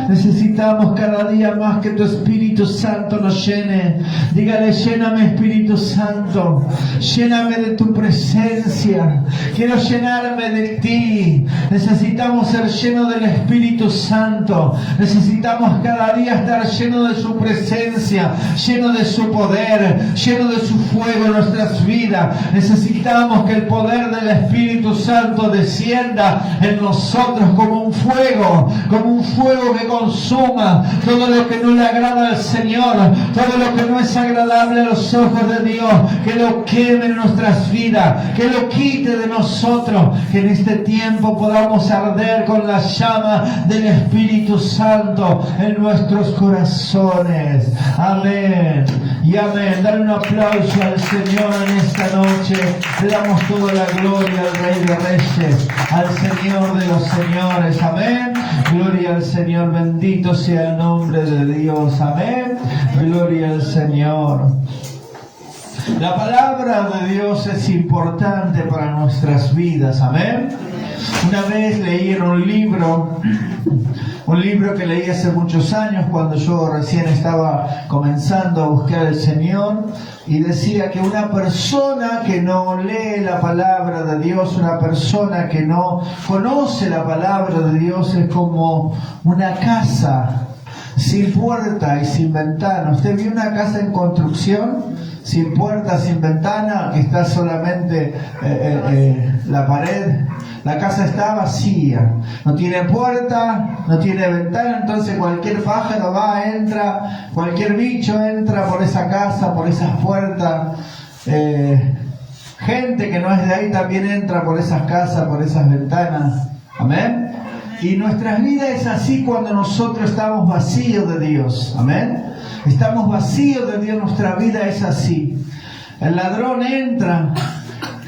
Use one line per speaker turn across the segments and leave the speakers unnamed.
Necesitamos cada día más que tu Espíritu Santo nos llene. Dígale: lléname, Espíritu Santo, lléname de tu presencia. Quiero llenarme de ti. Necesitamos ser llenos del Espíritu Santo. Necesitamos cada día estar llenos de su presencia, llenos de su poder, llenos de su fuego en nuestras vidas. Necesitamos que el poder del Espíritu Santo descienda en nosotros como un fuego que consuma todo lo que no le agrada al Señor, todo lo que no es agradable a los ojos de Dios, que lo queme en nuestras vidas, que lo quite de nosotros, que en este tiempo podamos arder con la llama del Espíritu Santo en nuestros corazones. Amén y amén. Dale un aplauso al Señor en esta noche. Le damos toda la gloria al Rey de Reyes, al Señor de los Señores. Amén. Gloria al Señor. Bendito sea el nombre de Dios. Amén. Gloria al Señor. La palabra de Dios es importante para nuestras vidas. Amén. Una vez leí en un libro que leí hace muchos años, cuando yo recién estaba comenzando a buscar al Señor, y decía que una persona que no lee la palabra de Dios, una persona que no conoce la palabra de Dios, es como una casa sin puerta y sin ventana. ¿Usted vio una casa en construcción? Sin puerta, sin ventana, que está solamente la pared. La casa está vacía, no tiene puerta, no tiene ventana, entonces cualquier pájaro va, entra, cualquier bicho entra por esa casa, por esas puertas. Gente que no es de ahí también entra por esas casas, por esas ventanas. Amén. Y nuestras vidas es así cuando nosotros estamos vacíos de Dios. Amén. Estamos vacíos de Dios, nuestra vida es así. El ladrón entra,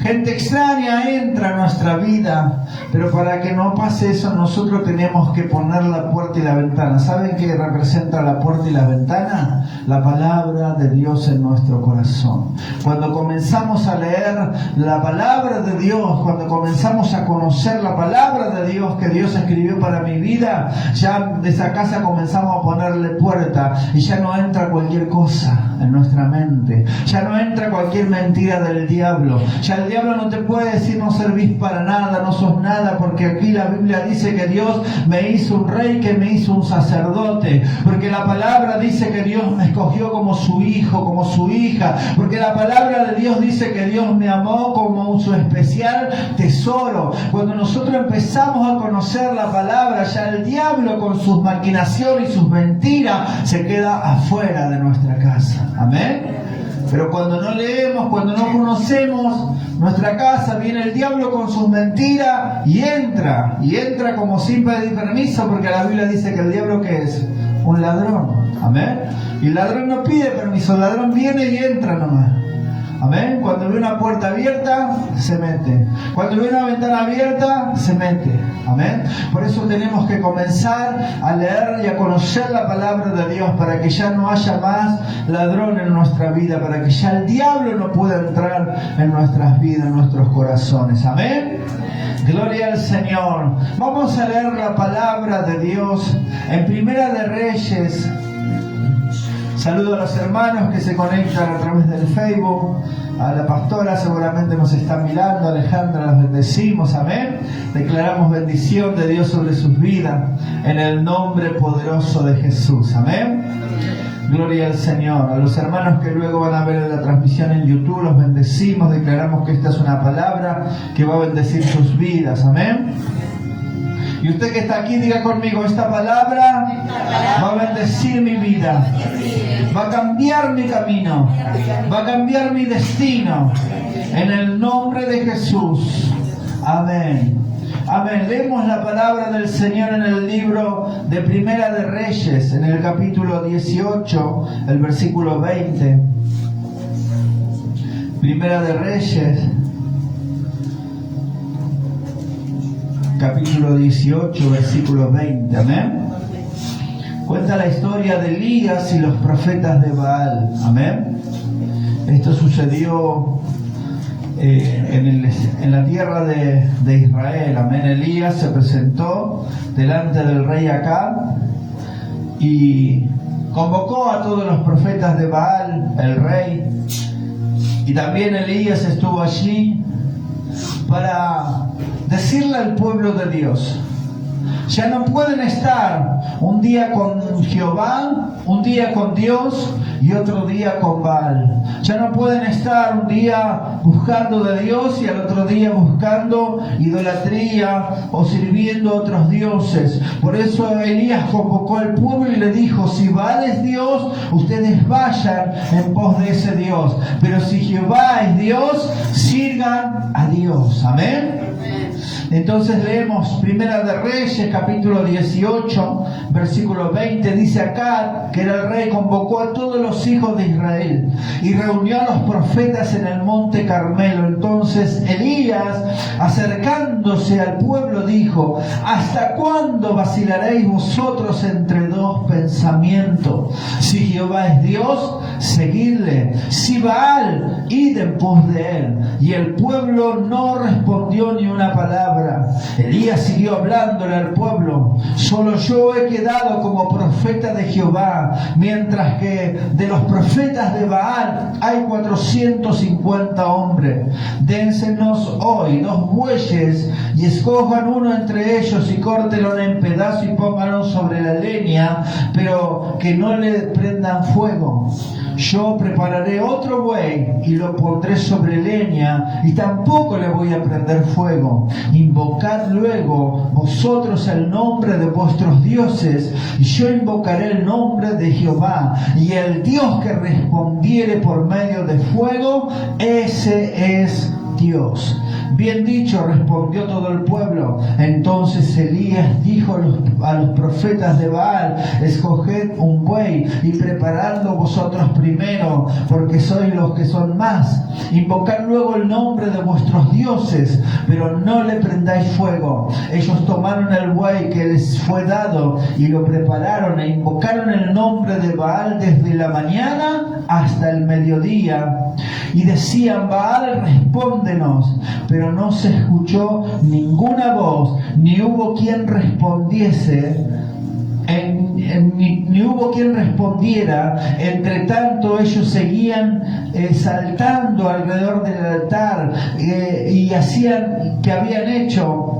gente extraña entra a nuestra vida, pero para que no pase eso nosotros tenemos que poner la puerta y la ventana. ¿Saben qué representa la puerta y la ventana? La palabra de Dios en nuestro corazón. Cuando comenzamos a leer la palabra de Dios, cuando comenzamos a conocer la palabra de Dios que Dios escribió para mi vida, ya de esa casa comenzamos a ponerle puerta y ya no entra cualquier cosa en nuestra mente, ya no entra cualquier mentira del diablo. Ya el diablo no te puede decir: no servís para nada, no sos nada, porque aquí la Biblia dice que Dios me hizo un rey, que me hizo un sacerdote, porque la palabra dice que Dios me escogió como su hijo, como su hija, porque la palabra de Dios dice que Dios me amó como su especial tesoro. Cuando nosotros empezamos a conocer la palabra, ya el diablo con sus maquinaciones y sus mentiras se queda afuera de nuestra casa. Amén. Pero cuando no leemos, cuando no conocemos nuestra casa, viene el diablo con sus mentiras y entra como sin pedir permiso, porque la Biblia dice que el diablo, ¿qué es? Un ladrón. Amén. Y el ladrón no pide permiso, el ladrón viene y entra nomás. Amén. Cuando ve una puerta abierta, se mete. Cuando ve una ventana abierta, se mete. Amén. Por eso tenemos que comenzar a leer y a conocer la palabra de Dios, para que ya no haya más ladrón en nuestra vida, para que ya el diablo no pueda entrar en nuestras vidas, en nuestros corazones. Amén. Gloria al Señor. Vamos a leer la palabra de Dios en Primera de Reyes. Saludo a los hermanos que se conectan a través del Facebook. A la pastora seguramente nos está mirando. Alejandra, los bendecimos. Amén. Declaramos bendición de Dios sobre sus vidas en el nombre poderoso de Jesús. Amén. Gloria al Señor. A los hermanos que luego van a ver la transmisión en YouTube, los bendecimos. Declaramos que esta es una palabra que va a bendecir sus vidas. Amén. Y usted que está aquí, diga conmigo: esta palabra va a bendecir mi vida, va a cambiar mi camino, va a cambiar mi destino, en el nombre de Jesús. Amén. Amén. Leemos la palabra del Señor en el libro de Primera de Reyes, en el capítulo 18, el versículo 20. Primera de Reyes, capítulo 18, versículo 20. Amén. Cuenta la historia de Elías y los profetas de Baal. Amén. Esto sucedió en la tierra de Israel. Amén. Elías se presentó delante del rey Acab y convocó a todos los profetas de Baal, el rey, y también Elías estuvo allí para decirle al pueblo de Dios: ya no pueden estar un día con Jehová, un día con Dios y otro día con Baal. Ya no pueden estar un día buscando de Dios y al otro día buscando idolatría o sirviendo a otros dioses. Por eso Elías convocó al pueblo y le dijo: si Baal es Dios, ustedes vayan en pos de ese Dios. Pero si Jehová es Dios, sirvan a Dios. Amén. Entonces leemos Primera de Reyes, capítulo 18, versículo 20. Dice: Acab, que era el rey, convocó a todos los hijos de Israel y reunió a los profetas en el monte Carmelo. Entonces Elías, acercándose al pueblo, dijo: ¿hasta cuándo vacilaréis vosotros entre dos pensamientos? Si Jehová es Dios, seguidle; si Baal, id en pos de él. Y el pueblo no respondió ni una palabra. Elías siguió hablándole al pueblo: solo yo he quedado como profeta de Jehová, mientras que de los profetas de Baal hay 450 hombres. Dénsenos hoy 2 bueyes y escojan uno entre ellos y córtenlo en pedazos y pónganlo sobre la leña, pero que no le prendan fuego. Yo prepararé otro buey y lo pondré sobre leña, y tampoco le voy a prender fuego. Invocad luego vosotros el nombre de vuestros dioses, y yo invocaré el nombre de Jehová, y el Dios que respondiere por medio de fuego, ese es Dios. Bien dicho, respondió todo el pueblo. Entonces Elías dijo a los profetas de Baal: escoged un buey y preparadlo vosotros primero, porque sois los que son más. Invocad luego el nombre de vuestros dioses, pero no le prendáis fuego. Ellos tomaron el buey que les fue dado y lo prepararon e invocaron el nombre de Baal desde la mañana hasta el mediodía. Y decían: Baal, respóndenos. Pero no se escuchó ninguna voz, ni hubo quien respondiese, ni hubo quien respondiera. Entre tanto ellos seguían saltando alrededor del altar y hacían que habían hecho.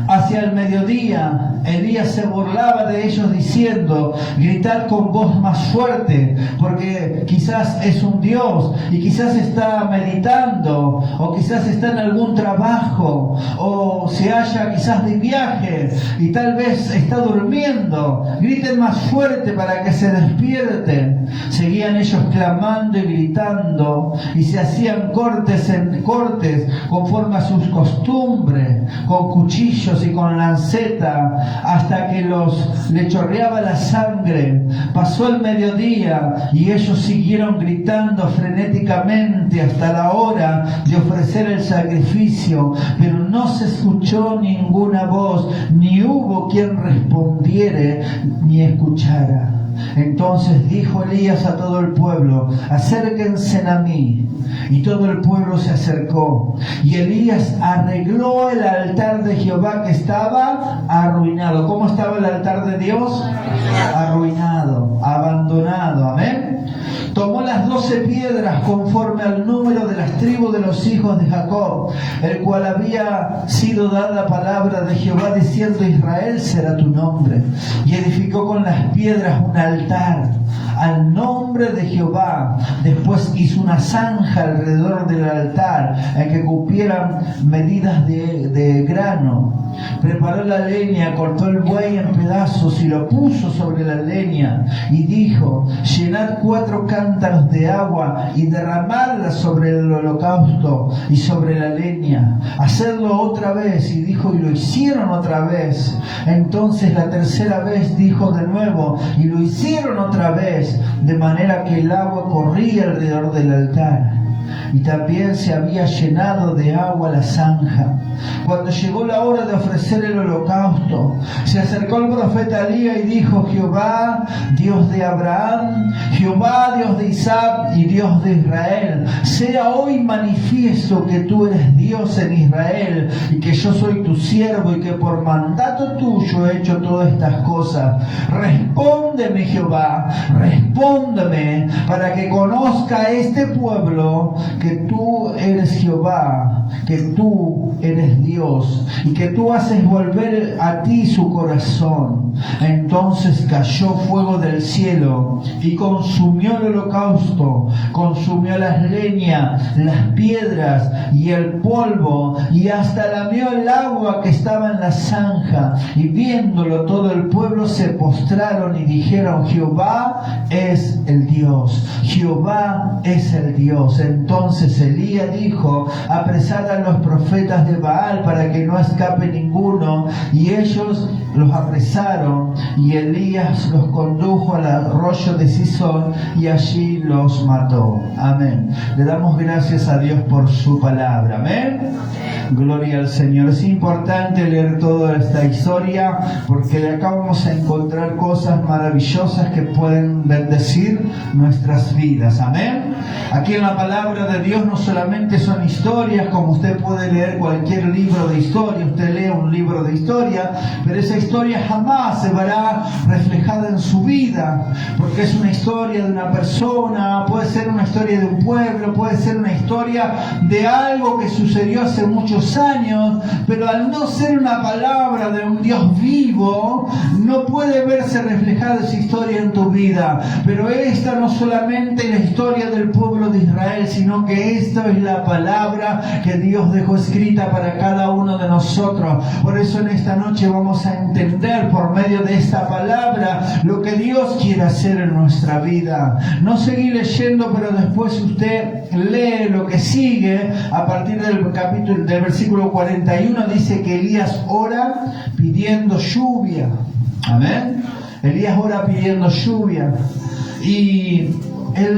Hacia el mediodía, Elías se burlaba de ellos diciendo: gritad con voz más fuerte, porque quizás es un Dios y quizás está meditando, o quizás está en algún trabajo, o se halla quizás de viaje y tal vez está durmiendo. Griten más fuerte para que se despierten. Seguían ellos clamando y gritando, y se hacían cortes conforme a sus costumbres, con cuchillos y con lanceta, hasta que le chorreaba la sangre. Pasó el mediodía y ellos siguieron gritando frenéticamente hasta la hora de ofrecer el sacrificio, pero no se escuchó ninguna voz, ni hubo quien respondiere ni escuchara. Entonces dijo Elías a todo el pueblo: acérquense a mí. Y todo el pueblo se acercó. Y Elías arregló el altar de Jehová, que estaba arruinado. ¿Cómo estaba el altar de Dios? Arruinado, abandonado. Amén. Tomó las 12 piedras conforme al número de las tribus de los hijos de Jacob, el cual había sido dada palabra de Jehová diciendo: Israel será tu nombre. Y edificó con las piedras un altar al nombre de Jehová. Después hizo una zanja alrededor del altar en que cupieran medidas de grano. Preparó la leña, cortó el buey en pedazos y lo puso sobre la leña, y dijo: llenad 4 cántaros de agua y derramadla sobre el holocausto y sobre la leña. Hacedlo otra vez. Y dijo, y lo hicieron otra vez. Entonces la tercera vez dijo de nuevo, y lo hicieron otra vez, de manera que el agua corría alrededor del altar. Y también se había llenado de agua la zanja. Cuando llegó la hora de ofrecer el holocausto, se acercó el profeta Elías y dijo: Jehová, Dios de Abraham, Jehová, Dios de Isaac y Dios de Israel, sea hoy manifiesto que tú eres Dios en Israel y que yo soy tu siervo y que por mandato tuyo he hecho todas estas cosas. Respóndeme, Jehová, respóndeme, para que conozca este pueblo que tú eres Jehová, que tú eres Dios y que tú haces volver a ti su corazón. Entonces cayó fuego del cielo y consumió el holocausto, consumió las leñas, las piedras y el polvo, y hasta lamió el agua que estaba en la zanja. Y viéndolo todo el pueblo se postraron y dijeron: Jehová es el Dios, Jehová es el Dios. Entonces Elías dijo: apresad a los profetas de Baal para que no escape ninguno. Y ellos los apresaron, y Elías los condujo al arroyo de Sison y allí los mató. Amén. Le damos gracias a Dios por su palabra. Amén. Gloria al Señor. Es importante leer toda esta historia porque de acá vamos a encontrar cosas maravillosas que pueden bendecir nuestras vidas. Amén. Aquí en la palabra de Dios no solamente son historias, como usted puede leer cualquier libro de historia, usted lee un libro de historia, pero esa historia jamás se verá reflejada en su vida, porque es una historia de una persona, puede ser una historia de un pueblo, puede ser una historia de algo que sucedió hace muchos años, pero al no ser una palabra de un Dios vivo, no puede verse reflejada esa historia en tu vida. Pero esta no solamente es la historia del pueblo de Israel, sino que esta es la palabra que Dios dejó escrita para cada uno de nosotros. Por eso en esta noche vamos a entender por medio de esta palabra lo que Dios quiere hacer en nuestra vida. No seguir leyendo, pero después usted lee lo que sigue a partir del capítulo, del versículo 41, dice que Elías ora pidiendo lluvia. Amén. Elías ora pidiendo lluvia. Y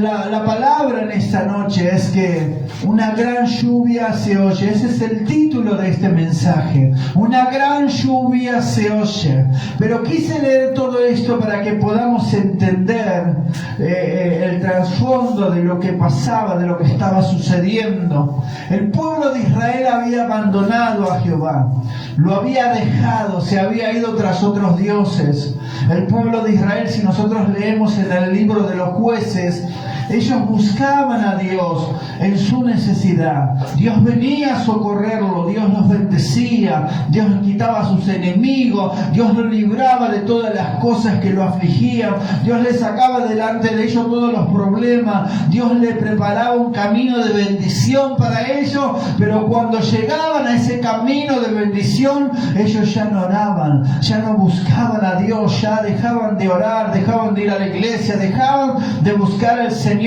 la palabra en esta noche es que una gran lluvia se oye. Ese es el título de este mensaje. Una gran lluvia se oye. Pero quise leer todo esto para que podamos entender el trasfondo de lo que pasaba, de lo que estaba sucediendo. El pueblo de Israel había abandonado a Jehová. Lo había dejado, se había ido tras otros dioses. El pueblo de Israel, si nosotros leemos en el libro de los Jueces, ellos buscaban a Dios en su necesidad. Dios venía a socorrerlo, Dios los bendecía, Dios les quitaba a sus enemigos, Dios los libraba de todas las cosas que lo afligían, Dios les sacaba delante de ellos todos los problemas, Dios les preparaba un camino de bendición para ellos, pero cuando llegaban a ese camino de bendición, ellos ya no oraban, ya no buscaban a Dios, ya dejaban de orar, dejaban de ir a la iglesia, dejaban de buscar al Señor.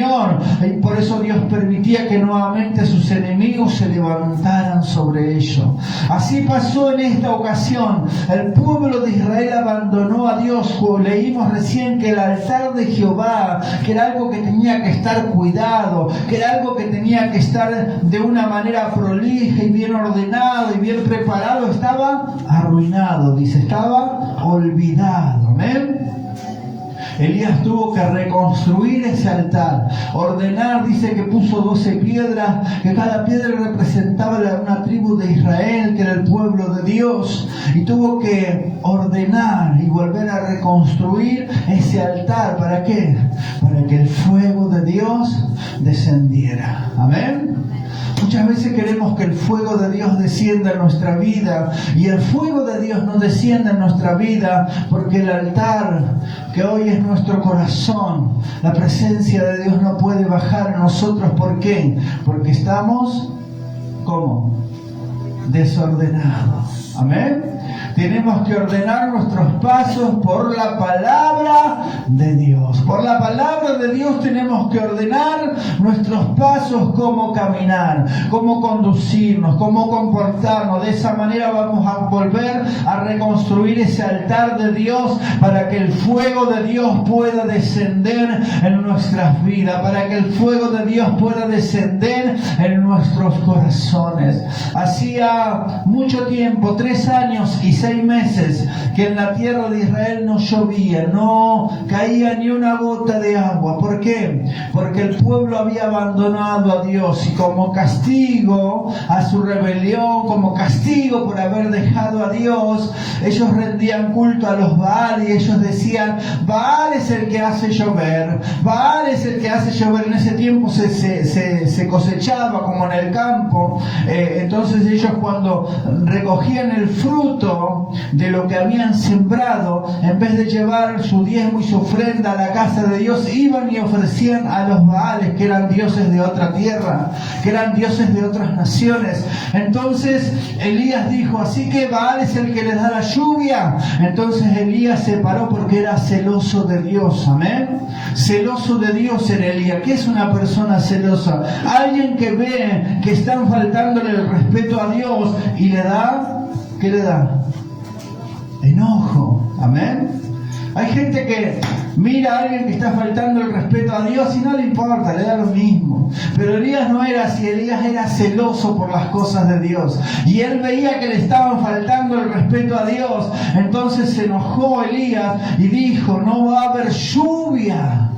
Y por eso Dios permitía que nuevamente sus enemigos se levantaran sobre ellos. Así pasó en esta ocasión. El pueblo de Israel abandonó a Dios. Leímos recién que el altar de Jehová, que era algo que tenía que estar cuidado, que era algo que tenía que estar de una manera prolija y bien ordenado y bien preparado, estaba arruinado, dice, estaba olvidado. Amén. Elías tuvo que reconstruir ese altar, ordenar, dice que puso 12 piedras, que cada piedra representaba una tribu de Israel, que era el pueblo de Dios, y tuvo que ordenar y volver a reconstruir ese altar. ¿Para qué? Para que el fuego de Dios descendiera. Amén. Muchas veces queremos que el fuego de Dios descienda en nuestra vida, y el fuego de Dios no desciende en nuestra vida porque el altar que hoy es nuestro corazón, la presencia de Dios no puede bajar en nosotros. ¿Por qué? Porque estamos, ¿cómo? Desordenados. Amén. Tenemos que ordenar nuestros pasos por la palabra de Dios. Por la palabra de Dios tenemos que ordenar nuestros pasos, cómo caminar, cómo conducirnos, cómo comportarnos. De esa manera vamos a volver a reconstruir ese altar de Dios para que el fuego de Dios pueda descender en nuestras vidas, para que el fuego de Dios pueda descender en nuestros corazones. Hacía mucho tiempo, 3 años y 6 meses, que en la tierra tierra de Israel no llovía, no caía ni una gota de agua. ¿Por qué? Porque el pueblo había abandonado a Dios y como castigo a su rebelión, como castigo por haber dejado a Dios, ellos rendían culto a los Baal y ellos decían, Baal es el que hace llover, Baal es el que hace llover. En ese tiempo se cosechaba como en el campo, entonces ellos cuando recogían el fruto de lo que habían sembrado, en vez de llevar su diezmo y su ofrenda a la casa de Dios, iban y ofrecían a los Baales, que eran dioses de otra tierra, que eran dioses de otras naciones. Entonces Elías dijo, así que Baal es el que les da la lluvia. Entonces Elías se paró porque era celoso de Dios. Amén. Celoso de Dios era Elías. ¿Qué es una persona celosa? Alguien que ve que están faltándole el respeto a Dios y le da, ¿qué le da? Enojo. Amén. Hay gente que mira a alguien que está faltando el respeto a Dios y no le importa, le da lo mismo. Pero Elías no era así. Elías era celoso por las cosas de Dios. Y él veía que le estaban faltando el respeto a Dios. Entonces se enojó Elías y dijo, no va a haber lluvia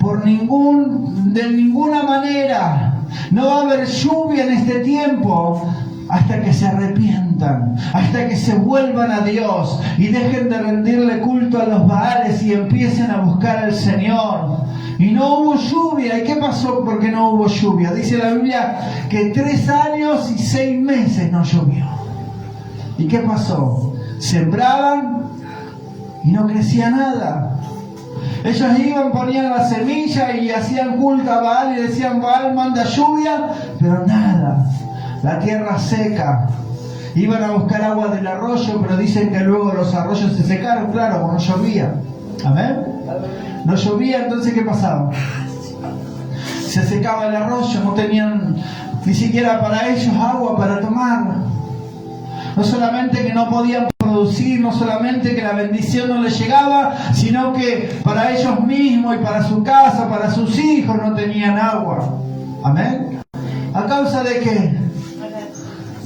de ninguna manera. No va a haber lluvia en este tiempo hasta que se arrepientan, hasta que se vuelvan a Dios y dejen de rendirle culto a los Baales y empiecen a buscar al Señor. Y no hubo lluvia. ¿Y qué pasó porque no hubo lluvia? Dice la Biblia que 3 años y 6 meses no llovió. ¿Y qué pasó? Sembraban y no crecía nada. Ellos iban, ponían la semilla y hacían culto a Baal y decían, Baal manda lluvia, pero nada. La tierra seca. Iban a buscar agua del arroyo, pero dicen que luego los arroyos se secaron, claro, porque no llovía. Amén. No llovía, entonces ¿qué pasaba? Se secaba el arroyo, no tenían ni siquiera para ellos agua para tomar. No solamente que no podían producir, no solamente que la bendición no les llegaba, sino que para ellos mismos y para su casa, para sus hijos no tenían agua. Amén. ¿A causa de qué?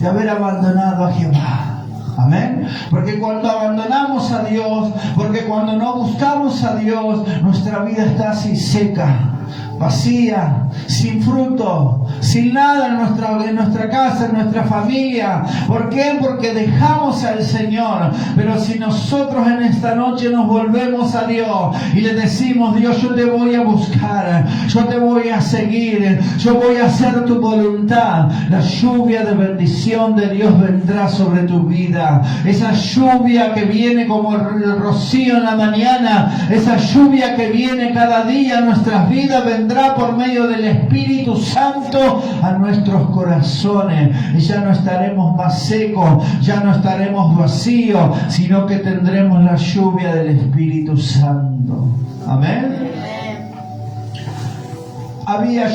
De haber abandonado a Jehová. Amén. Porque cuando abandonamos a Dios, porque cuando no buscamos a Dios, nuestra vida está así seca, vacía, sin fruto, sin nada en nuestra casa, en nuestra familia. ¿Por qué? Porque dejamos al Señor. Pero si nosotros en esta noche nos volvemos a Dios y le decimos, Dios, yo te voy a buscar, yo te voy a seguir, yo voy a hacer tu voluntad, la lluvia de bendición de Dios vendrá sobre tu vida. Esa lluvia que viene como el rocío en la mañana, esa lluvia que viene cada día a nuestras vidas, vendrá por medio del Espíritu Santo a nuestros corazones. Y ya no estaremos más secos, ya no estaremos vacíos, sino que tendremos la lluvia del Espíritu Santo. Amén.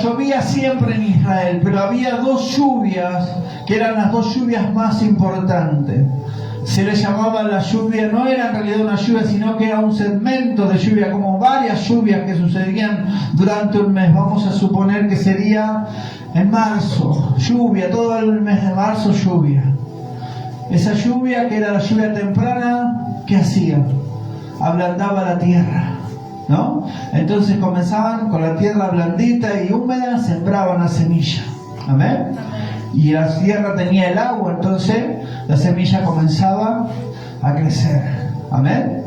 Llovía siempre en Israel, pero había 2 lluvias que eran las 2 lluvias más importantes. Se le llamaba la lluvia, no era en realidad una lluvia, sino que era un segmento de lluvia, como varias lluvias que sucedían durante un mes. Vamos a suponer que sería en marzo, lluvia, todo el mes de marzo lluvia. Esa lluvia, que era la lluvia temprana, ¿qué hacía? Ablandaba la tierra, ¿no? Entonces comenzaban con la tierra blandita y húmeda, sembraban la semilla. Amén. Y la tierra tenía el agua, entonces la semilla comenzaba a crecer. Amén.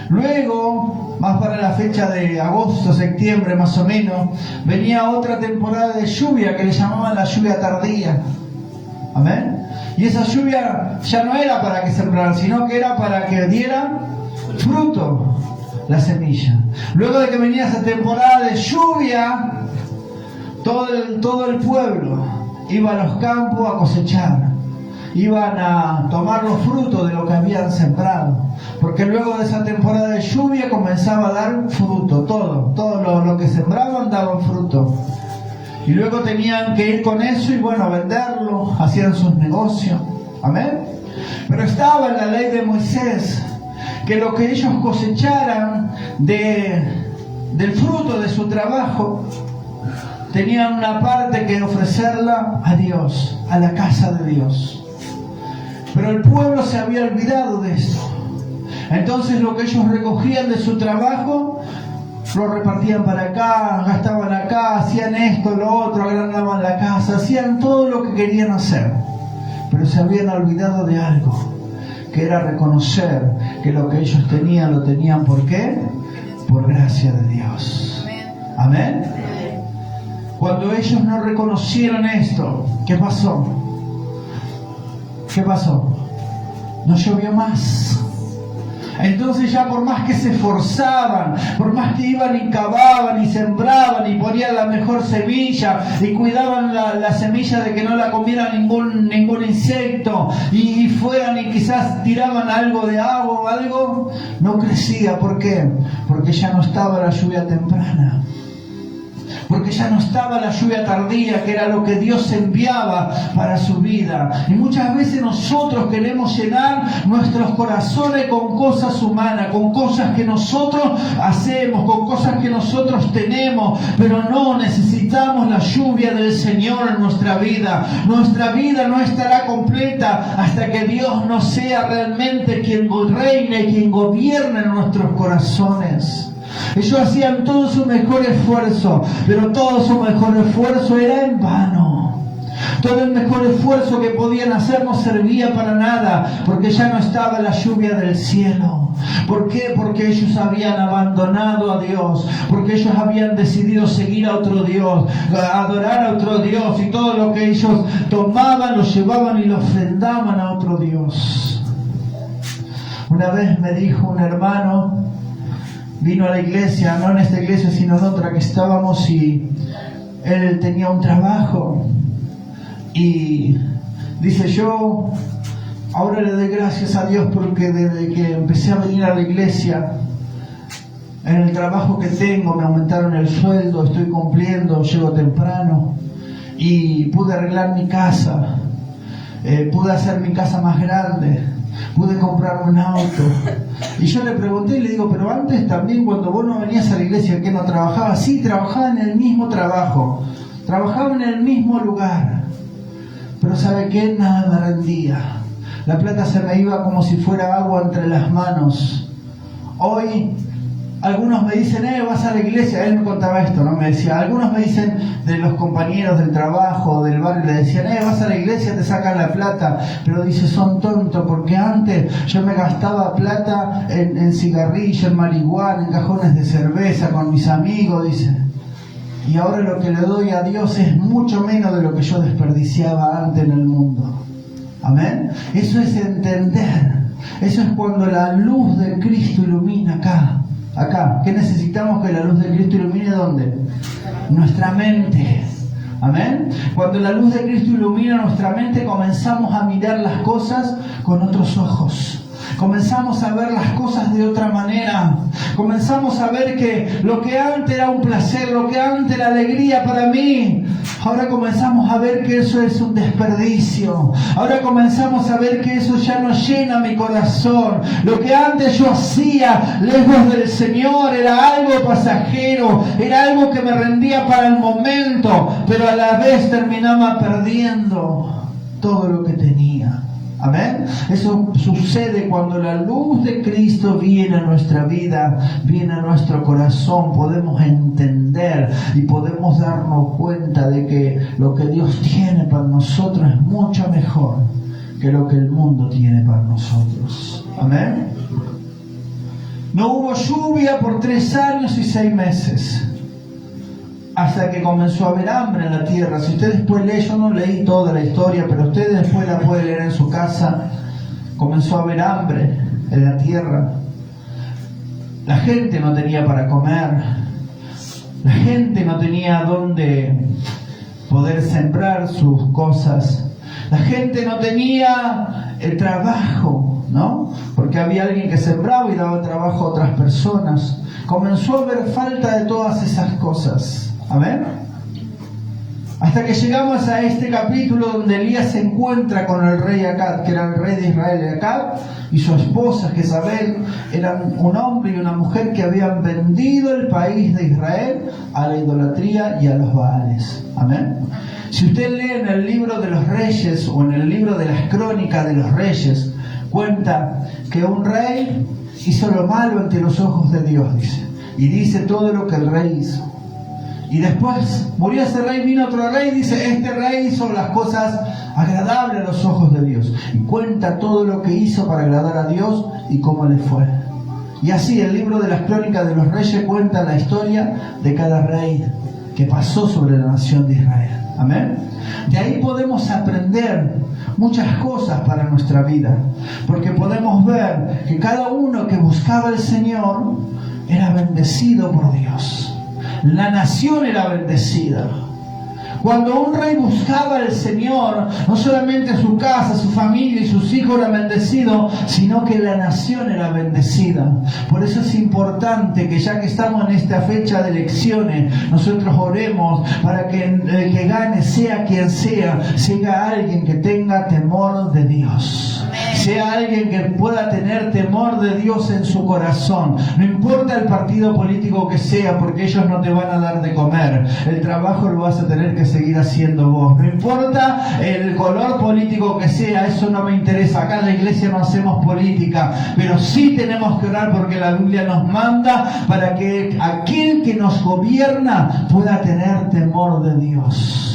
Luego, más para la fecha de agosto, septiembre más o menos, venía otra temporada de lluvia que le llamaban la lluvia tardía. Amén. Y esa lluvia ya no era para que sembraran, sino que era para que dieran fruto la semilla. Luego de que venía esa temporada de lluvia, todo el pueblo iba a los campos a cosechar, iban a tomar los frutos de lo que habían sembrado, porque luego de esa temporada de lluvia comenzaba a dar fruto, todo lo que sembraban daban fruto, y luego tenían que ir con eso y venderlo, hacían sus negocios. Amén. Pero estaba en la ley de Moisés que lo que ellos cosecharan del fruto de su trabajo, tenían una parte que ofrecerla a Dios, a la casa de Dios. Pero el pueblo se había olvidado de eso. Entonces lo que ellos recogían de su trabajo, lo repartían para acá, gastaban acá, hacían esto, lo otro, agrandaban la casa, hacían todo lo que querían hacer. Pero se habían olvidado de algo, que era reconocer que lo que ellos tenían, lo tenían ¿por qué? Por gracia de Dios. Amén. Cuando ellos no reconocieron esto, ¿qué pasó? ¿Qué pasó? No llovió más. Entonces ya por más que se esforzaban, por más que iban y cavaban y sembraban y ponían la mejor semilla y cuidaban la semilla de que no la comiera ningún insecto y fueran y quizás tiraban algo de agua o algo, no crecía. ¿Por qué? Porque ya no estaba la lluvia temprana. Porque ya no estaba la lluvia tardía, que era lo que Dios enviaba para su vida. Y muchas veces nosotros queremos llenar nuestros corazones con cosas humanas, con cosas que nosotros hacemos, con cosas que nosotros tenemos, pero no necesitamos la lluvia del Señor en nuestra vida. Nuestra vida no estará completa hasta que Dios no sea realmente quien reine, quien gobierne en nuestros corazones. Ellos hacían todo su mejor esfuerzo, pero todo su mejor esfuerzo era en vano. Todo el mejor esfuerzo que podían hacer no servía para nada, porque ya no estaba la lluvia del cielo. ¿Por qué? Porque ellos habían abandonado a Dios, porque ellos habían decidido seguir a otro Dios, adorar a otro Dios, y todo lo que ellos tomaban, lo llevaban y lo ofrendaban a otro Dios. Una vez me dijo un hermano, vino a la iglesia, no en esta iglesia sino en otra que estábamos, y él tenía un trabajo y dice: yo ahora le doy gracias a Dios porque desde que empecé a venir a la iglesia, en el trabajo que tengo me aumentaron el sueldo, estoy cumpliendo, llego temprano y pude arreglar mi casa, pude hacer mi casa más grande, pude comprar un auto. Y yo le pregunté y le digo: pero antes también, cuando vos no venías a la iglesia, ¿qué no trabajabas? Sí, trabajaba en el mismo trabajo, trabajaba en el mismo lugar, pero ¿sabe qué? Nada me rendía. La plata se me iba como si fuera agua entre las manos. Hoy algunos me dicen: vas a la iglesia. Él me contaba esto, ¿no? Me decía, algunos me dicen de los compañeros del trabajo, del barrio, le decían: vas a la iglesia, te sacan la plata. Pero dice: son tontos, porque antes yo me gastaba plata en cigarrillos, en marihuana, en cajones de cerveza con mis amigos, dice. Y ahora lo que le doy a Dios es mucho menos de lo que yo desperdiciaba antes en el mundo. Amén. Eso es entender. Eso es cuando la luz de Cristo ilumina acá. ¿Qué necesitamos? Que la luz de Cristo ilumine ¿dónde? Nuestra mente. Amén. Cuando la luz de Cristo ilumina nuestra mente, comenzamos a mirar las cosas con otros ojos. Comenzamos a ver las cosas de otra manera. Comenzamos a ver que lo que antes era un placer, lo que antes era alegría para mí, ahora comenzamos a ver que eso es un desperdicio. Ahora comenzamos a ver que eso ya no llena mi corazón. Lo que antes yo hacía lejos del Señor era algo pasajero, era algo que me rendía para el momento, pero a la vez terminaba perdiendo todo lo que tenía. Amén. Eso sucede cuando la luz de Cristo viene a nuestra vida, viene a nuestro corazón. Podemos entender y podemos darnos cuenta de que lo que Dios tiene para nosotros es mucho mejor que lo que el mundo tiene para nosotros. Amén. No hubo lluvia por 3 años y 6 meses. Hasta que comenzó a haber hambre en la tierra. Si usted después lee, yo no leí toda la historia, pero usted después la puede leer en su casa. Comenzó a haber hambre en la tierra. La gente no tenía para comer. La gente no tenía dónde poder sembrar sus cosas. La gente no tenía el trabajo, ¿no? Porque había alguien que sembraba y daba trabajo a otras personas. Comenzó a haber falta de todas esas cosas. Amén. Hasta que llegamos a este capítulo donde Elías se encuentra con el rey Acab, que era el rey de Israel. Acab y su esposa Jezabel eran un hombre y una mujer que habían vendido el país de Israel a la idolatría y a los Baales. Amén. Si usted lee en el libro de los reyes o en el libro de las crónicas de los reyes, cuenta que un rey hizo lo malo ante los ojos de Dios, dice. Y dice todo lo que el rey hizo. Y después murió ese rey, vino otro rey, dice, este rey hizo las cosas agradables a los ojos de Dios. Y cuenta todo lo que hizo para agradar a Dios y cómo le fue. Y así el libro de las Crónicas de los Reyes cuenta la historia de cada rey que pasó sobre la nación de Israel. Amén. De ahí podemos aprender muchas cosas para nuestra vida, porque podemos ver que cada uno que buscaba al Señor era bendecido por Dios. La nación era bendecida. Cuando un rey buscaba al Señor, no solamente su casa, su familia y sus hijos eran bendecidos, sino que la nación era bendecida. Por eso es importante que ya que estamos en esta fecha de elecciones, nosotros oremos para que el que gane, sea quien sea alguien que tenga temor de Dios. Sea alguien que pueda tener temor de Dios en su corazón. No importa el partido político que sea, porque ellos no te van a dar de comer. El trabajo lo vas a tener que seguir haciendo vos. No importa el color político que sea, eso no me interesa. Acá en la iglesia no hacemos política, pero sí tenemos que orar porque la Biblia nos manda para que aquel que nos gobierna pueda tener temor de Dios.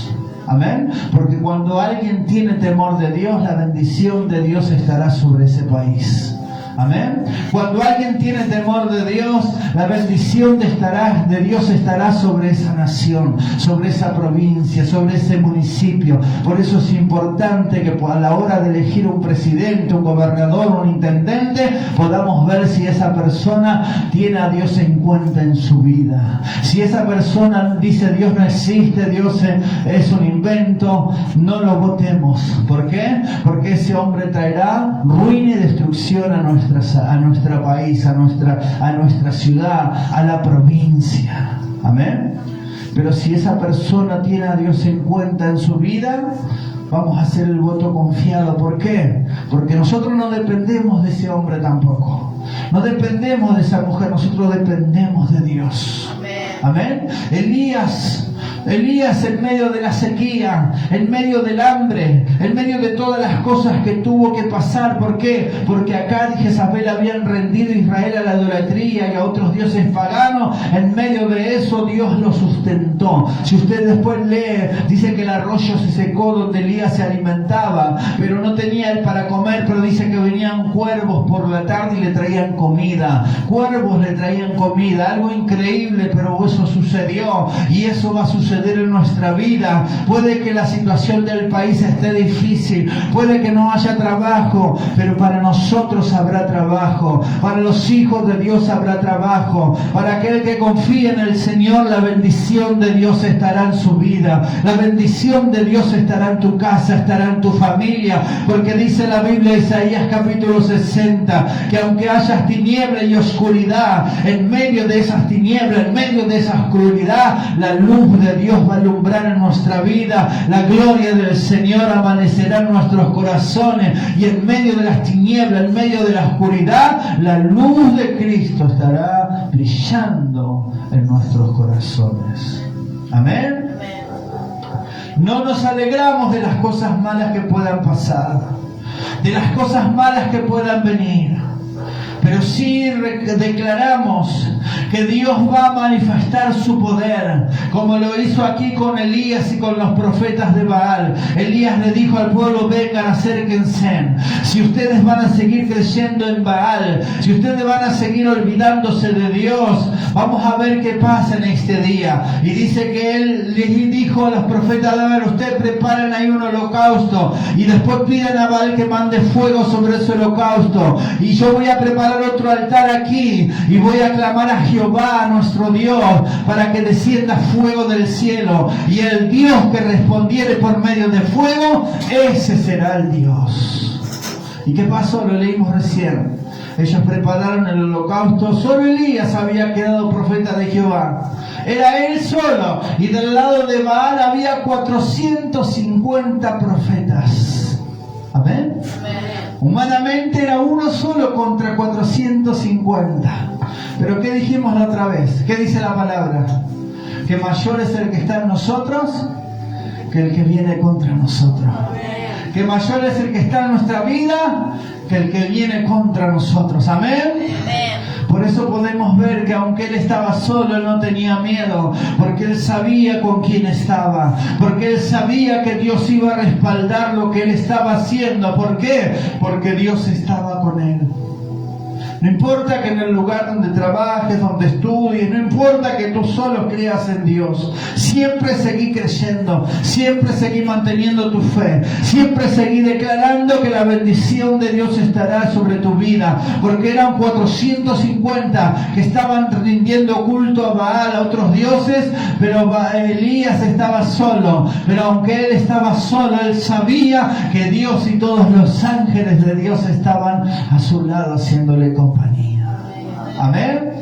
Amén. Porque cuando alguien tiene temor de Dios, la bendición de Dios estará sobre ese país. Amén. Cuando alguien tiene temor de Dios, la bendición de Dios estará sobre esa nación, sobre esa provincia, sobre ese municipio. Por eso es importante que a la hora de elegir un presidente, un gobernador, un intendente, podamos ver si esa persona tiene a Dios en cuenta en su vida. Si esa persona dice Dios no existe, Dios es un invento, no lo votemos. ¿Por qué? Porque ese hombre traerá ruina y destrucción a nuestro país, a nuestra ciudad, a la provincia. Amén. Pero si esa persona tiene a Dios en cuenta en su vida, vamos a hacer el voto confiado. ¿Por qué? Porque nosotros no dependemos de ese hombre tampoco. No dependemos de esa mujer, nosotros dependemos de Dios. Amén. Elías en medio de la sequía, en medio del hambre, en medio de todas las cosas que tuvo que pasar. ¿Por qué? Porque Acab y Jezabel habían rendido a Israel a la idolatría y a otros dioses paganos. En medio de eso Dios lo sustentó. Si usted después lee, dice que el arroyo se secó donde Elías se alimentaba, pero no tenía él para comer, pero dice que venían cuervos por la tarde y le traían comida. Cuervos le traían comida, algo increíble, pero eso sucedió y eso va a suceder en nuestra vida. Puede que la situación del país esté difícil, puede que no haya trabajo, pero para nosotros habrá trabajo, para los hijos de Dios habrá trabajo, para aquel que confía en el Señor, la bendición de Dios estará en su vida, la bendición de Dios estará en tu casa, estará en tu familia, porque dice la Biblia, Isaías capítulo 60, que aunque haya tiniebla y oscuridad, en medio de esas tinieblas, en medio de esa oscuridad, la luz de Dios va a alumbrar en nuestra vida, la gloria del Señor amanecerá en nuestros corazones, y en medio de las tinieblas, en medio de la oscuridad, la luz de Cristo estará brillando en nuestros corazones. Amén. No nos alegramos de las cosas malas que puedan pasar, de las cosas malas que puedan venir, pero sí declaramos que Dios va a manifestar su poder, como lo hizo aquí con Elías y con los profetas de Baal. Elías le dijo al pueblo: vengan, acérquense. Si ustedes van a seguir creyendo en Baal, si ustedes van a seguir olvidándose de Dios, vamos a ver qué pasa en este día. Y dice que él les dijo a los profetas de Baal: ustedes preparen ahí un holocausto y después pidan a Baal que mande fuego sobre ese holocausto, y yo voy a preparar otro altar aquí y voy a clamar a Jehová, a nuestro Dios, para que descienda fuego del cielo, y el Dios que respondiere por medio de fuego, ese será el Dios. ¿Y qué pasó? Lo leímos recién. Ellos prepararon el holocausto. Solo Elías había quedado profeta de Jehová. Era él solo. Y del lado de Baal había 450 profetas. Amén. Humanamente era uno solo contra 450. Pero ¿qué dijimos la otra vez? ¿Qué dice la palabra? Que mayor es el que está en nosotros que el que viene contra nosotros. que mayor es el que está en nuestra vida que el que viene contra nosotros. Amén. Por eso podemos ver que aunque él estaba solo, él no tenía miedo, porque él sabía con quién estaba, porque él sabía que Dios iba a respaldar lo que él estaba haciendo. ¿Por qué? Porque Dios estaba con él. No importa que en el lugar donde trabajes, donde estudies, no importa que tú solo creas en Dios, siempre seguí creyendo, siempre seguí manteniendo tu fe, siempre seguí declarando que la bendición de Dios estará sobre tu vida, porque eran 450 que estaban rindiendo culto a Baal, a otros dioses, pero Elías estaba solo. Pero aunque él estaba solo, él sabía que Dios y todos los ángeles de Dios estaban a su lado haciéndole compañía. Amén.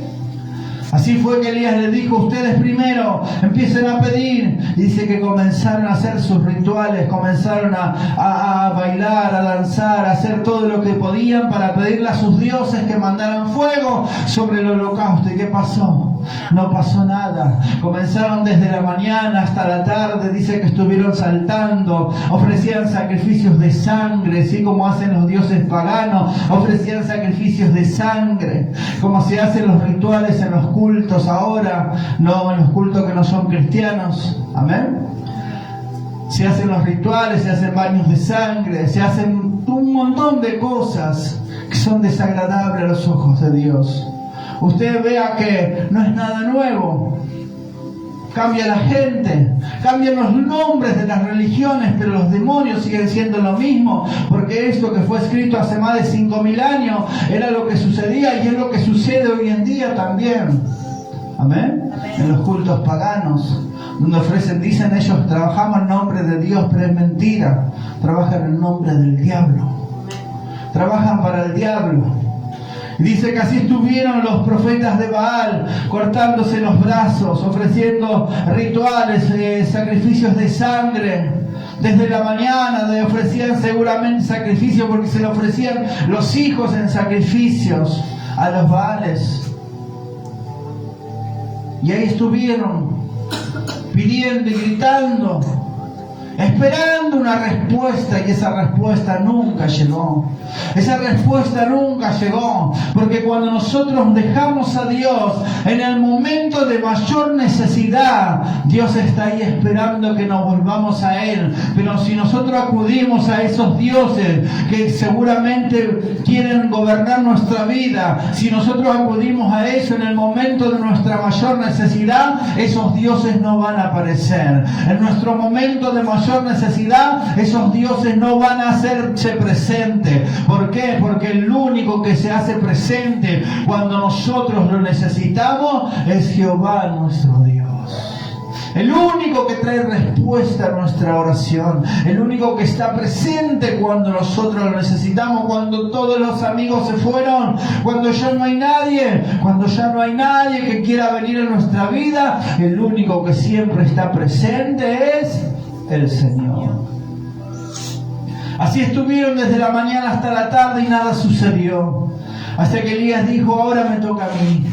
Así fue que Elías les dijo: ustedes primero empiecen a pedir. Y dice que comenzaron a hacer sus rituales, comenzaron a bailar, a danzar, a hacer todo lo que podían para pedirle a sus dioses que mandaran fuego sobre el holocausto. ¿Y qué pasó? No pasó nada. Comenzaron desde la mañana hasta la tarde. Dice que estuvieron saltando, ofrecían sacrificios de sangre, así como hacen los dioses paganos. Ofrecían sacrificios de sangre, como se hacen los rituales en los cultos ahora, no en los cultos que no son cristianos. Amén. Se hacen los rituales, se hacen baños de sangre, se hacen un montón de cosas que son desagradables a los ojos de Dios. Usted vea que no es nada nuevo. Cambia la gente, cambian los nombres de las religiones, pero los demonios siguen siendo lo mismo, porque esto que fue escrito hace más de 5.000 años era lo que sucedía y es lo que sucede hoy en día también. Amén. En los cultos paganos, donde ofrecen, dicen ellos, trabajamos en nombre de Dios, pero es mentira. Trabajan en nombre del diablo. Trabajan para el diablo. Y dice que así estuvieron los profetas de Baal, cortándose los brazos, ofreciendo rituales, sacrificios de sangre. Desde la mañana le ofrecían seguramente sacrificios, porque se le ofrecían los hijos en sacrificios a los Baales. Y ahí estuvieron pidiendo y gritando, esperando una respuesta, y esa respuesta nunca llegó. Esa respuesta nunca llegó, porque cuando nosotros dejamos a Dios en el momento de mayor necesidad, Dios está ahí esperando que nos volvamos a Él. Pero si nosotros acudimos a esos dioses que seguramente quieren gobernar nuestra vida, si nosotros acudimos a eso en el momento de nuestra mayor necesidad, esos dioses no van a aparecer. En nuestro momento de mayor necesidad, esos dioses no van a hacerse presentes. ¿Por qué? Porque el único que se hace presente cuando nosotros lo necesitamos es Jehová nuestro Dios. El único que trae respuesta a nuestra oración. El único que está presente cuando nosotros lo necesitamos. Cuando todos los amigos se fueron. Cuando ya no hay nadie. Cuando ya no hay nadie que quiera venir a nuestra vida. El único que siempre está presente es el Señor. Así estuvieron desde la mañana hasta la tarde y nada sucedió. Hasta que Elías dijo: ahora me toca a mí.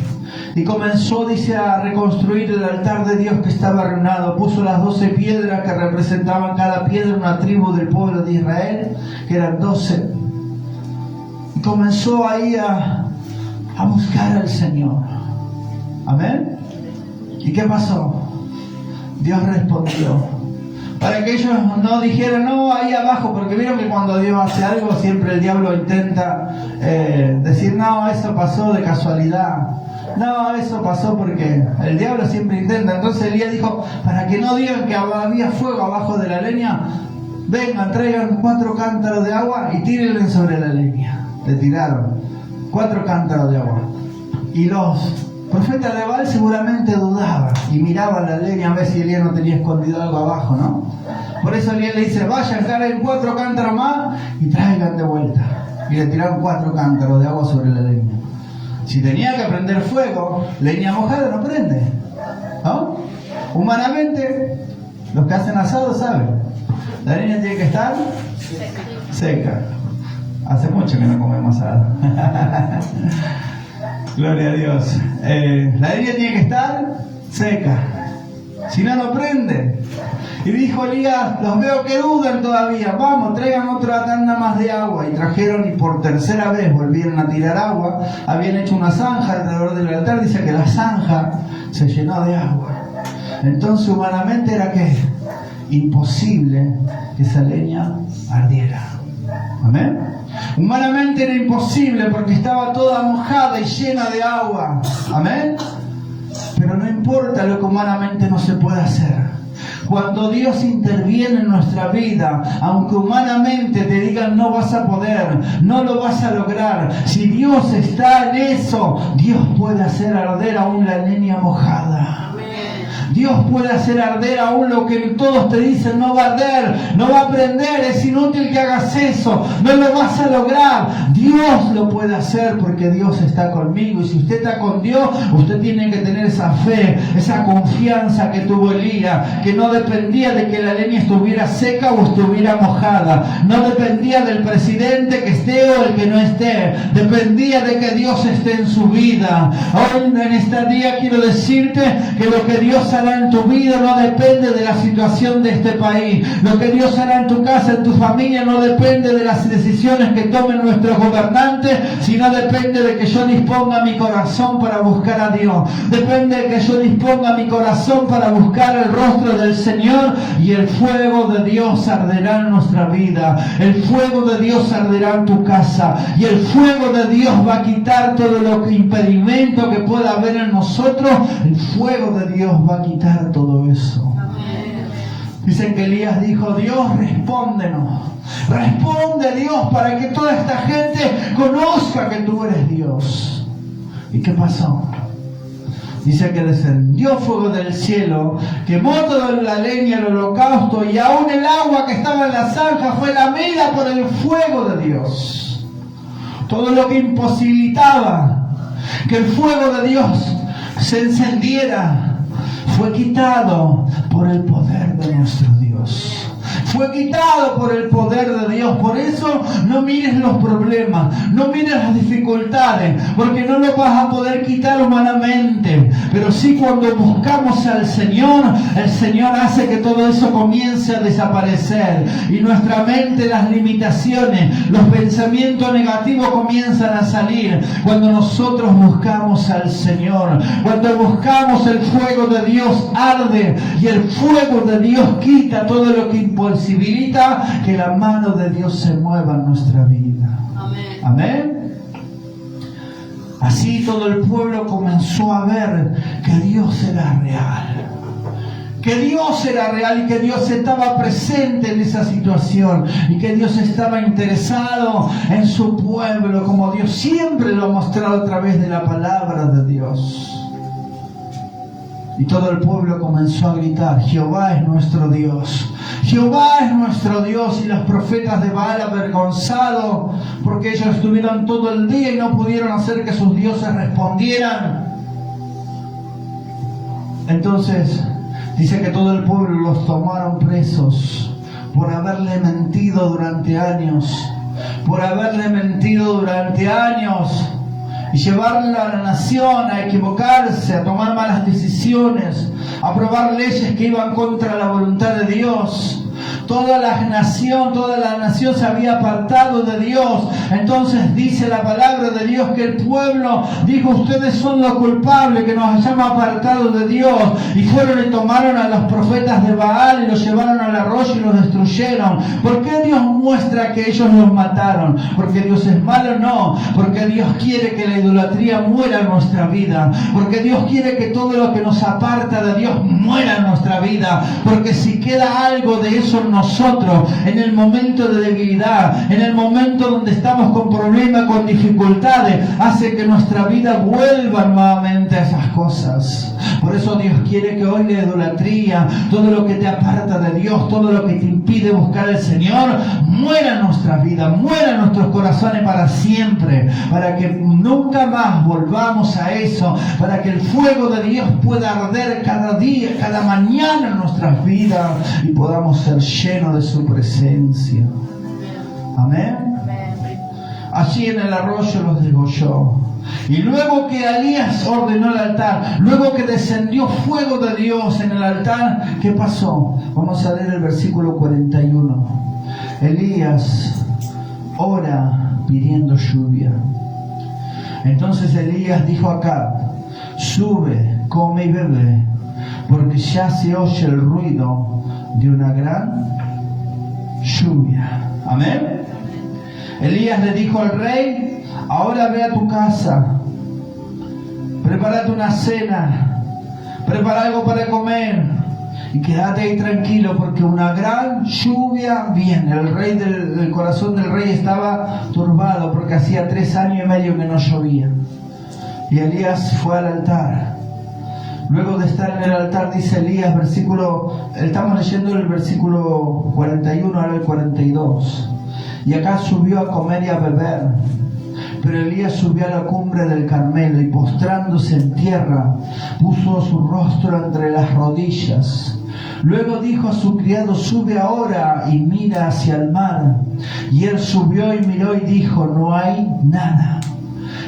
Y comenzó, dice, a reconstruir el altar de Dios que estaba arruinado. Puso las 12 piedras que representaban cada piedra una tribu del pueblo de Israel, que eran 12. Y comenzó ahí a buscar al Señor. Amén. ¿Y qué pasó? Dios respondió. Para que ellos no dijeran, no, ahí abajo, porque vieron que cuando Dios hace algo, siempre el diablo intenta decir, no, eso pasó de casualidad. No, eso pasó porque el diablo siempre intenta. Entonces Elías dijo, para que no digan que había fuego abajo de la leña, vengan, traigan 4 cántaros de agua y tírenle sobre la leña. Le tiraron 4 cántaros de agua. Y los profetas de Baal seguramente dudaban y miraban la leña a ver si Elías no tenía escondido algo abajo, ¿no? Por eso Elías le dice, vayan, carguen 4 cántaros más y traigan de vuelta. Y le tiraron 4 cántaros de agua sobre la leña. Si tenía que prender fuego, leña mojada no prende, ¿no? Humanamente, los que hacen asado saben, la leña tiene que estar seca. Hace mucho que no comemos asado. Gloria a Dios. La leña tiene que estar seca. Si no, no prende. Y dijo Elías, los veo que dudan todavía, vamos, traigan otra tanda más de agua. Y trajeron, y por tercera vez volvieron a tirar agua. Habían hecho una zanja alrededor del altar, dice que la zanja se llenó de agua. Entonces humanamente era que imposible que esa leña ardiera. Amén. Humanamente era imposible porque estaba toda mojada y llena de agua. Amén. Pero no importa lo que humanamente no se puede hacer. Cuando Dios interviene en nuestra vida, aunque humanamente te digan no vas a poder, no lo vas a lograr, si Dios está en eso, Dios puede hacer arder aún la leña mojada. Dios puede hacer arder aún lo que todos te dicen no va a arder, no va a prender, es inútil que hagas eso, no lo vas a lograr. Dios lo puede hacer porque Dios está conmigo. Y si usted está con Dios, usted tiene que tener esa fe, esa confianza que tuvo Elías, que no dependía de que la leña estuviera seca o estuviera mojada, no dependía del presidente que esté o el que no esté, dependía de que Dios esté en su vida. Hoy en este día quiero decirte que lo que Dios hará en tu vida no depende de la situación de este país. Lo que Dios hará en tu casa, en tu familia, no depende de las decisiones que tomen nuestros gobernantes, sino depende de que yo disponga mi corazón para buscar a Dios. Depende de que yo disponga mi corazón para buscar el rostro del Señor, y el fuego de Dios arderá en nuestra vida. El fuego de Dios arderá en tu casa, y el fuego de Dios va a quitar todo lo que impedimento que pueda haber en nosotros. El fuego de Dios va a quitar todo eso. Dicen que Elías dijo, Dios, respóndenos. Responde, Dios, para que toda esta gente conozca que tú eres Dios. ¿Y qué pasó? Dice que descendió fuego del cielo, quemó toda la leña, el holocausto, y aún el agua que estaba en la zanja fue lamida por el fuego de Dios. Todo lo que imposibilitaba que el fuego de Dios se encendiera fue quitado por el poder de nuestro Dios. Fue quitado por el poder de Dios. Por eso no mires los problemas, no mires las dificultades, porque no lo vas a poder quitar humanamente. Pero sí, cuando buscamos al Señor, el Señor hace que todo eso comience a desaparecer. Y nuestra mente, las limitaciones, los pensamientos negativos comienzan a salir cuando nosotros buscamos al Señor. Cuando buscamos, el fuego de Dios arde, y el fuego de Dios quita todo lo que imposibilita que la mano de Dios se mueva en nuestra vida. Amén. Amén. Así todo el pueblo comenzó a ver que Dios era real. Que Dios era real y que Dios estaba presente en esa situación. Y que Dios estaba interesado en su pueblo, como Dios siempre lo ha mostrado a través de la palabra de Dios. Y todo el pueblo comenzó a gritar, Jehová es nuestro Dios. Jehová es nuestro Dios. Y los profetas de Baal avergonzados, porque ellos estuvieron todo el día y no pudieron hacer que sus dioses respondieran. Entonces dice que todo el pueblo los tomaron presos por haberle mentido durante años. Por haberle mentido durante años. Y llevarla a la nación a equivocarse, a tomar malas decisiones, a aprobar leyes que iban contra la voluntad de Dios. Toda la nación se había apartado de Dios. Entonces dice la palabra de Dios que el pueblo dijo, ustedes son los culpables que nos hayamos apartado de Dios. Y fueron y tomaron a los profetas de Baal y los llevaron al arroyo y los destruyeron. ¿Por qué Dios muestra que ellos los mataron? ¿Porque Dios es malo? No. Porque Dios quiere que la idolatría muera en nuestra vida. Porque Dios quiere que todo lo que nos aparta de Dios muera en nuestra vida. Porque si queda algo de eso en nosotros, en el momento de debilidad, en el momento donde estamos con problemas, con dificultades, hace que nuestra vida vuelva nuevamente a esas cosas. Por eso Dios quiere que hoy la idolatría, todo lo que te aparta de Dios, todo lo que te impide buscar al Señor, muera en nuestra vida, muera en nuestros corazones para siempre, para que nunca más volvamos a eso, para que el fuego de Dios pueda arder cada día, cada mañana en nuestras vidas y podamos ser llenos de su presencia. Amén. Allí en el arroyo los degolló. Y luego que Elías ordenó el altar, luego que descendió fuego de Dios en el altar, ¿qué pasó? Vamos a leer el versículo 41. Elías ora pidiendo lluvia. Entonces Elías dijo a Acab: sube, come y bebe, porque ya se oye el ruido de una gran lluvia. Amén. Elías le dijo al rey: ahora ve a tu casa, prepárate una cena, prepara algo para comer y quédate ahí tranquilo, porque una gran lluvia viene. El corazón del rey estaba turbado porque hacía 3 años y medio que no llovía. Y Elías fue al altar. Luego de estar en el altar, dice Elías, estamos leyendo el versículo 41, ahora el 42. Y acá subió a comer y a beber. Pero Elías subió a la cumbre del Carmelo y postrándose en tierra, puso su rostro entre las rodillas. Luego dijo a su criado: sube ahora y mira hacia el mar. Y él subió y miró y dijo: no hay nada.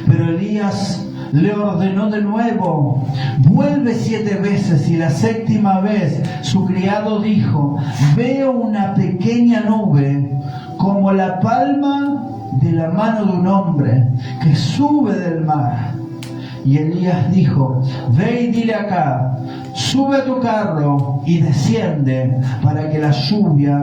Pero Elías le ordenó de nuevo: vuelve 7 veces. Y la 7ª vez su criado dijo: veo una pequeña nube como la palma de la mano de un hombre que sube del mar. Y Elías dijo: ve y dile acá, sube a tu carro y desciende, para que la lluvia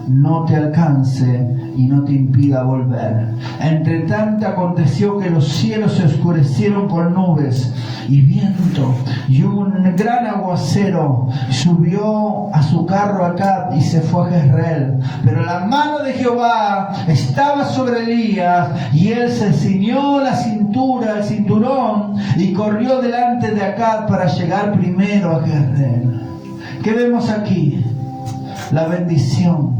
no te alcance y no te impida volver. Entre tanto aconteció que los cielos se oscurecieron con nubes y viento, y un gran aguacero. Subió a su carro Acab y se fue a Jezreel. Pero la mano de Jehová estaba sobre Elías, y él se ciñó la cintura, el cinturón, y corrió delante de Acab para llegar primero a Jezreel. ¿Qué vemos aquí? La bendición,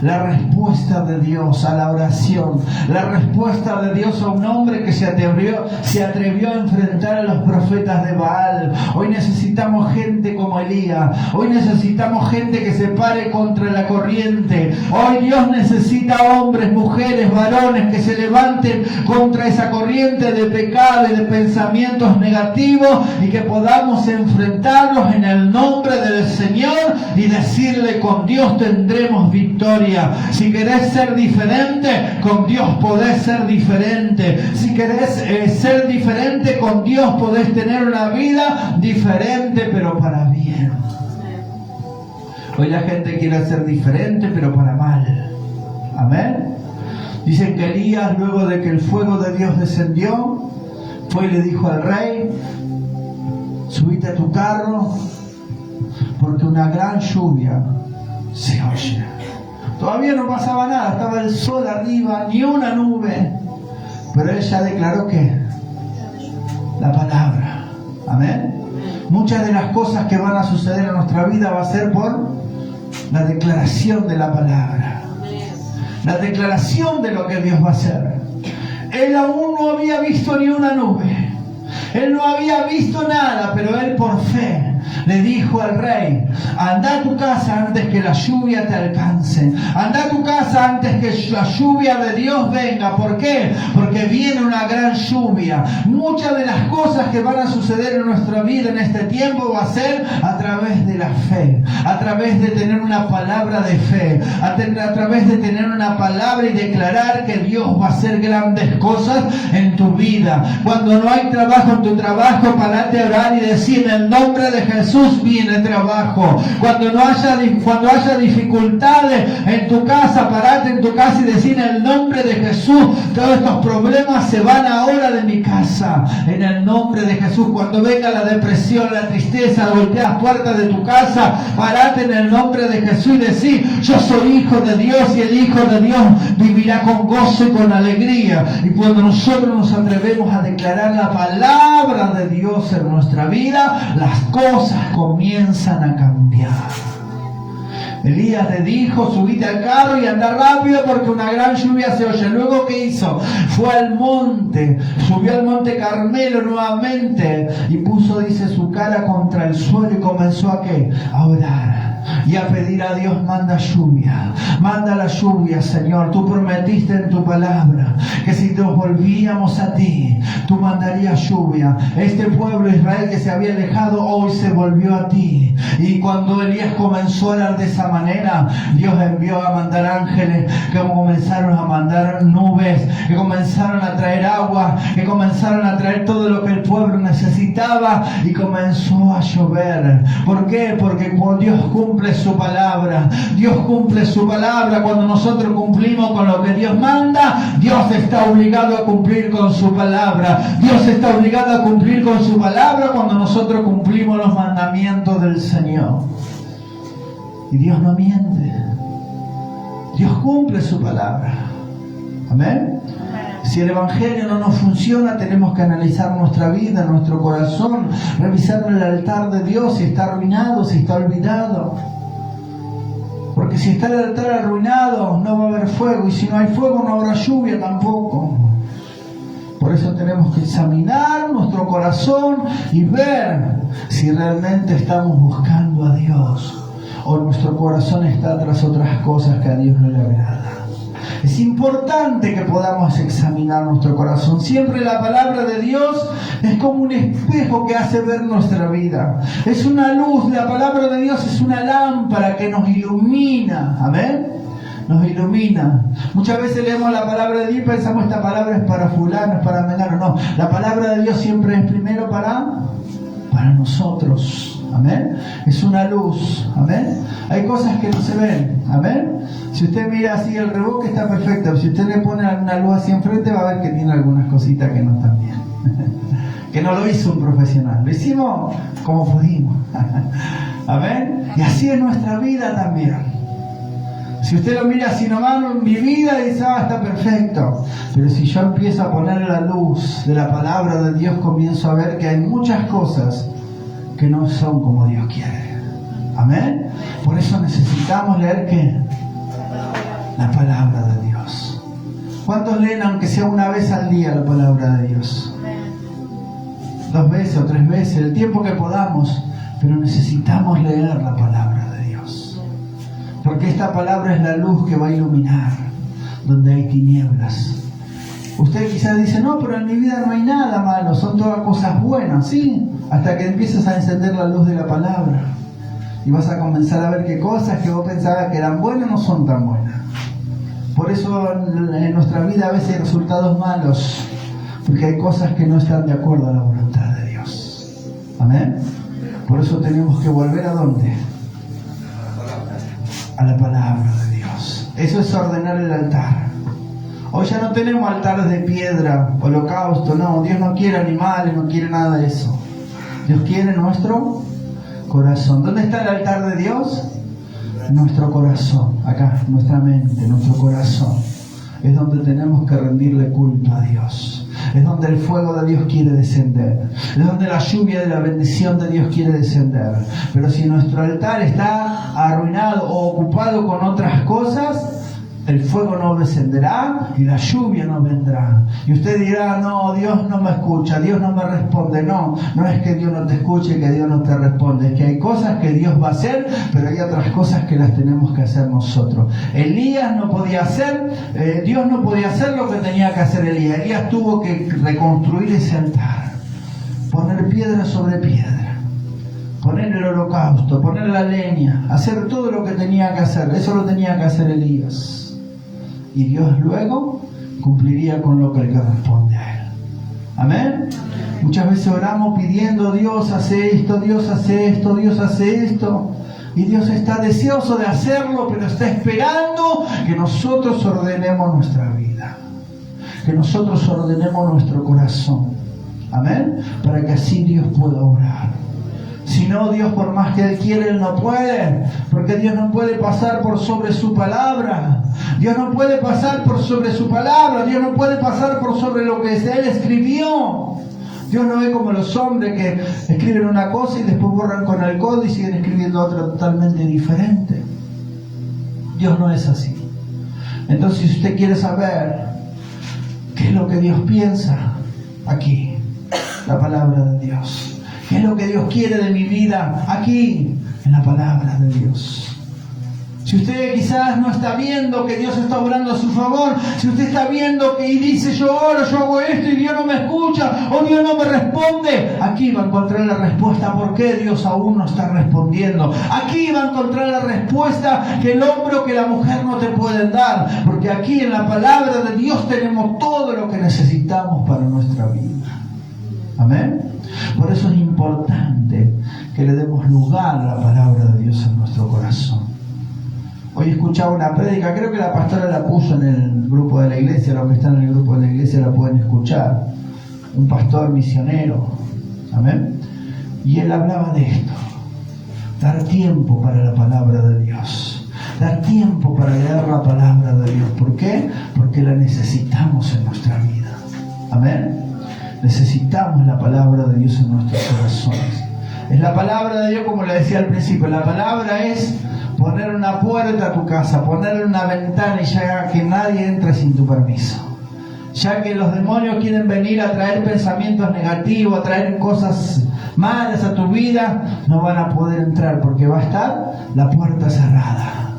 la respuesta de Dios a la oración, la respuesta de Dios a un hombre que se atrevió a enfrentar a los profetas de Baal. Hoy necesitamos gente como Elías, hoy necesitamos gente que se pare contra la corriente. Hoy Dios necesita hombres, mujeres, varones que se levanten contra esa corriente de pecado y de pensamientos negativos, y que podamos enfrentarlos en el nombre del Señor y decirle: con Dios tendremos victoria. Si querés ser diferente, con Dios podés ser diferente. Si querés ser diferente, con Dios podés tener una vida diferente, pero para bien. Hoy la gente quiere ser diferente, pero para mal. Amén. Dicen que Elías, luego de que el fuego de Dios descendió, fue y le dijo al rey: subite a tu carro, porque una gran lluvia se oye. Todavía no pasaba nada, estaba el sol arriba, ni una nube. Pero ella declaró que la palabra. Amén. Muchas de las cosas que van a suceder en nuestra vida va a ser por la declaración de la palabra. La declaración de lo que Dios va a hacer. Él aún no había visto ni una nube. Él no había visto nada, pero él por fe le dijo al rey: anda a tu casa antes que la lluvia te alcance. Anda a tu casa antes que la lluvia de Dios venga. ¿Por qué? Porque viene una gran lluvia. Muchas de las cosas que van a suceder en nuestra vida en este tiempo va a ser a través de la fe, a través de tener una palabra de fe, a través de tener una palabra y declarar que Dios va a hacer grandes cosas en tu vida. Cuando no hay trabajo en tu trabajo, parate a orar y decir: en el nombre de Jesús viene trabajo. Cuando haya dificultades en tu casa, parate en tu casa y decir: en el nombre de Jesús, todos estos problemas se van ahora de mi casa. En el nombre de Jesús. Cuando venga la depresión, la tristeza, golpeas puertas de tu casa, parate en el nombre de Jesús y decir: yo soy hijo de Dios, y el hijo de Dios vivirá con gozo y con alegría. Y cuando nosotros nos atrevemos a declarar la palabra de Dios en nuestra vida, las cosas comienzan a cambiar. Elías le dijo: subite al carro y anda rápido, porque una gran lluvia se oye. Luego, ¿qué hizo? Fue al monte, subió al monte Carmelo nuevamente y puso, dice, su cara contra el suelo y comenzó a ¿qué? A orar. y a pedir a Dios: manda lluvia, manda la lluvia, Señor. Tú prometiste en tu palabra que si nos volvíamos a ti, tú mandarías lluvia. Este pueblo Israel que se había alejado, hoy se volvió a ti. Y cuando Elías comenzó a orar de esa manera, Dios envió a mandar ángeles que comenzaron a mandar nubes, que comenzaron a traer agua, que comenzaron a traer todo lo que el pueblo necesitaba, y comenzó a llover. ¿Por qué? Porque cuando Dios cumple su palabra, Dios cumple su palabra. Cuando nosotros cumplimos con lo que Dios manda, Dios está obligado a cumplir con su palabra. Dios está obligado a cumplir con su palabra cuando nosotros cumplimos los mandamientos del Señor. Y Dios no miente. Dios cumple su palabra. Amén. Si el Evangelio no nos funciona, tenemos que analizar nuestra vida, nuestro corazón, revisar el altar de Dios, si está arruinado, si está olvidado. Porque si está el altar arruinado, no va a haber fuego, y si no hay fuego, no habrá lluvia tampoco. Por eso tenemos que examinar nuestro corazón y ver si realmente estamos buscando a Dios, o nuestro corazón está tras otras cosas que a Dios no le agrada. Es importante que podamos examinar nuestro corazón. Siempre la palabra de Dios es como un espejo que hace ver nuestra vida. Es una luz, la palabra de Dios es una lámpara que nos ilumina. Amén. Nos ilumina. Muchas veces leemos la palabra de Dios y pensamos: esta palabra es para fulano, es para mengano. No, la palabra de Dios siempre es primero para nosotros. Amén. Es una luz. Amén. Hay cosas que no se ven. Amén. Si usted mira así el reboque, está perfecto. Si usted le pone una luz así enfrente, va a ver que tiene algunas cositas que no están bien. Que no lo hizo un profesional. Lo hicimos como pudimos. Amén. Y así es nuestra vida también. Si usted lo mira así nomás en mi vida, dice: está perfecto. Pero si yo empiezo a poner la luz de la palabra de Dios, comienzo a ver que hay muchas cosas que no son como Dios quiere. Amén. Por eso necesitamos leer ¿qué? La palabra de Dios. ¿Cuántos leen aunque sea una vez al día la palabra de Dios? 2 veces o 3 veces, el tiempo que podamos, pero necesitamos leer la palabra de Dios. Porque esta palabra es la luz que va a iluminar donde hay tinieblas. Usted quizás dice: no, pero en mi vida no hay nada malo, son todas cosas buenas. Sí, hasta que empieces a encender la luz de la palabra. Y vas a comenzar a ver que cosas que vos pensabas que eran buenas no son tan buenas. Por eso en nuestra vida a veces hay resultados malos, porque hay cosas que no están de acuerdo a la voluntad de Dios. Amén. Por eso tenemos que volver ¿a dónde? A la palabra de Dios. Eso es ordenar el altar. Hoy ya no tenemos altares de piedra, holocausto, no. Dios no quiere animales, no quiere nada de eso. Dios quiere nuestro corazón. ¿Dónde está el altar de Dios? Nuestro corazón, acá, nuestra mente, nuestro corazón. Es donde tenemos que rendirle culto a Dios. Es donde el fuego de Dios quiere descender. Es donde la lluvia de la bendición de Dios quiere descender. Pero si nuestro altar está arruinado o ocupado con otras cosas, el fuego no descenderá y la lluvia no vendrá. Y usted dirá: no, Dios no me escucha, Dios no me responde. No, no es que Dios no te escuche y que Dios no te responde. Es que hay cosas que Dios va a hacer, pero hay otras cosas que las tenemos que hacer nosotros. Elías no podía hacer, Dios no podía hacer lo que tenía que hacer Elías. Elías tuvo que reconstruir ese altar, poner piedra sobre piedra, poner el holocausto, poner la leña, hacer todo lo que tenía que hacer. Eso lo tenía que hacer Elías. Y Dios luego cumpliría con lo que le corresponde a Él. Amén. Muchas veces oramos pidiendo: Dios hace esto, Dios hace esto, Dios hace esto. Y Dios está deseoso de hacerlo, pero está esperando que nosotros ordenemos nuestra vida, que nosotros ordenemos nuestro corazón. Amén. Para que así Dios pueda obrar. Si no, Dios, por más que Él quiere, Él no puede. Porque Dios no puede pasar por sobre su palabra. Dios no puede pasar por sobre su palabra. Dios no puede pasar por sobre lo que Él escribió. Dios no ve como los hombres que escriben una cosa y después borran con el codo y siguen escribiendo otra totalmente diferente. Dios no es así. Entonces, si usted quiere saber qué es lo que Dios piensa, aquí, la palabra de Dios. ¿Qué es lo que Dios quiere de mi vida? Aquí, en la palabra de Dios. Si usted quizás no está viendo que Dios está obrando a su favor, si usted está viendo que y dice yo oro, yo hago esto y Dios no me escucha o Dios no me responde, aquí va a encontrar la respuesta por qué Dios aún no está respondiendo. Aquí va a encontrar la respuesta que el hombre o que la mujer no te pueden dar, porque aquí en la palabra de Dios tenemos todo lo que necesitamos para nuestra vida. Amén. Por eso es importante que le demos lugar a la palabra de Dios en nuestro corazón. Hoy escuchaba una prédica, creo que la pastora la puso en el grupo de la iglesia, los que están en el grupo de la iglesia la pueden escuchar. Un pastor misionero, amén. Y él hablaba de esto, dar tiempo para la palabra de Dios, dar tiempo para leer la palabra de Dios. ¿Por qué? Porque la necesitamos en nuestra vida, amén. Necesitamos la palabra de Dios en nuestros corazones. Es la palabra de Dios, como le decía al principio, la palabra es poner una puerta a tu casa, poner una ventana y ya que nadie entre sin tu permiso. Ya que los demonios quieren venir a traer pensamientos negativos, a traer cosas malas a tu vida, no van a poder entrar porque va a estar la puerta cerrada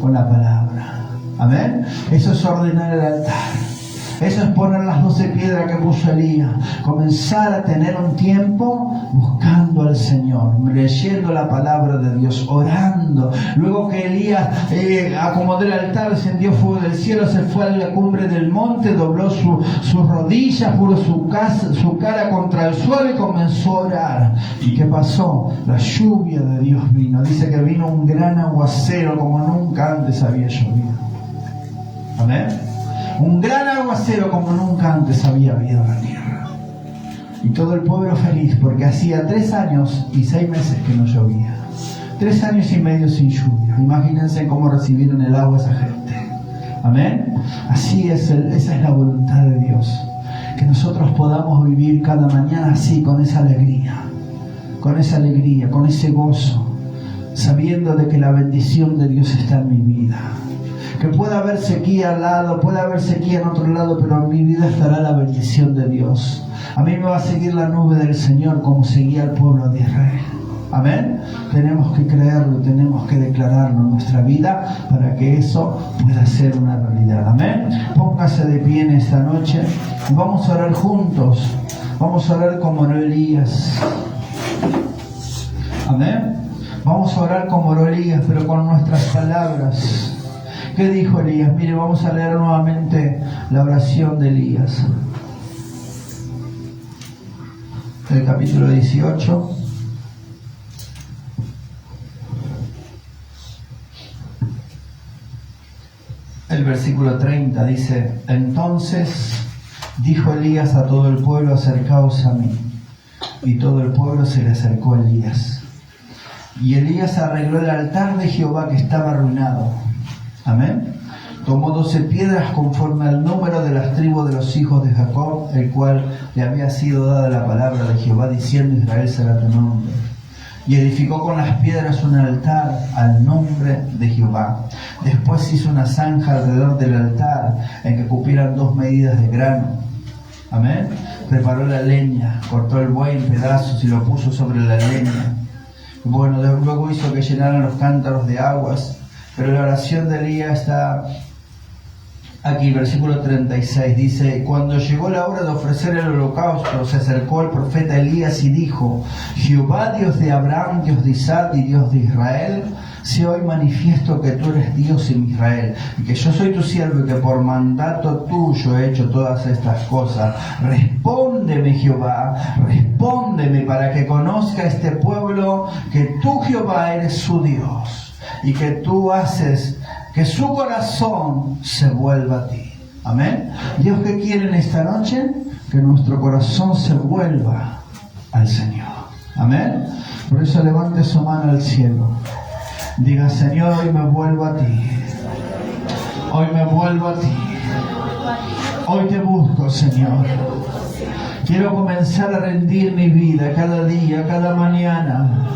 con la palabra. Amén. Eso es ordenar el altar. Eso es poner las 12 piedras que puso Elías. Comenzar a tener un tiempo buscando al Señor, leyendo la palabra de Dios, orando. Luego que Elías acomodó el altar, descendió fuego del cielo, se fue a la cumbre del monte, dobló sus rodillas, puso su cara contra el suelo y comenzó a orar. ¿Y qué pasó? La lluvia de Dios vino. Dice que vino un gran aguacero como nunca antes había llovido. Amén. Un gran aguacero como nunca antes había habido en la tierra. Y todo el pueblo feliz porque hacía 3 años y 6 meses que no llovía. 3 años y medio sin lluvia. Imagínense cómo recibieron el agua esa gente. Amén. Así es, esa es la voluntad de Dios. Que nosotros podamos vivir cada mañana así, con esa alegría, con ese gozo, sabiendo de que la bendición de Dios está en mi vida. Que pueda haber sequía al lado, puede haber sequía en otro lado, pero en mi vida estará la bendición de Dios. A mí me va a seguir la nube del Señor como seguía al pueblo de Israel. Amén. Tenemos que creerlo, tenemos que declararlo en nuestra vida para que eso pueda ser una realidad. Amén. Póngase de pie en esta noche y vamos a orar juntos. Vamos a orar como oró Elías. Amén. Vamos a orar como oró Elías, pero con nuestras palabras. ¿Qué dijo Elías? Mire, vamos a leer nuevamente la oración de Elías. El capítulo 18. El versículo 30 dice: Entonces dijo Elías a todo el pueblo: acercaos a mí. Y todo el pueblo se le acercó a Elías. Y Elías arregló el altar de Jehová que estaba arruinado. Amén. Tomó 12 piedras conforme al número de las tribus de los hijos de Jacob, el cual le había sido dada la palabra de Jehová, diciendo: Israel será tu nombre. Y edificó con las piedras un altar al nombre de Jehová. Después hizo una zanja alrededor del altar, en que cupieran 2 medidas de grano. Amén. Preparó la leña, cortó el buey en pedazos y lo puso sobre la leña. Bueno, luego hizo que llenaran los cántaros de aguas. Pero la oración de Elías está aquí, versículo 36, dice: Cuando llegó la hora de ofrecer el holocausto, se acercó el profeta Elías y dijo: Jehová, Dios de Abraham, Dios de Isaac y Dios de Israel, sea hoy manifiesto que tú eres Dios en Israel, y que yo soy tu siervo, y que por mandato tuyo he hecho todas estas cosas. Respóndeme, Jehová, respóndeme, para que conozca este pueblo que tú, Jehová, eres su Dios, y que tú haces que su corazón se vuelva a ti. Amén. Dios, ¿qué quiere en esta noche? Que nuestro corazón se vuelva al Señor. Amén. Por eso levante su mano al cielo. Diga: Señor, hoy me vuelvo a ti. Hoy me vuelvo a ti. Hoy te busco, Señor. Quiero comenzar a rendir mi vida cada día, cada mañana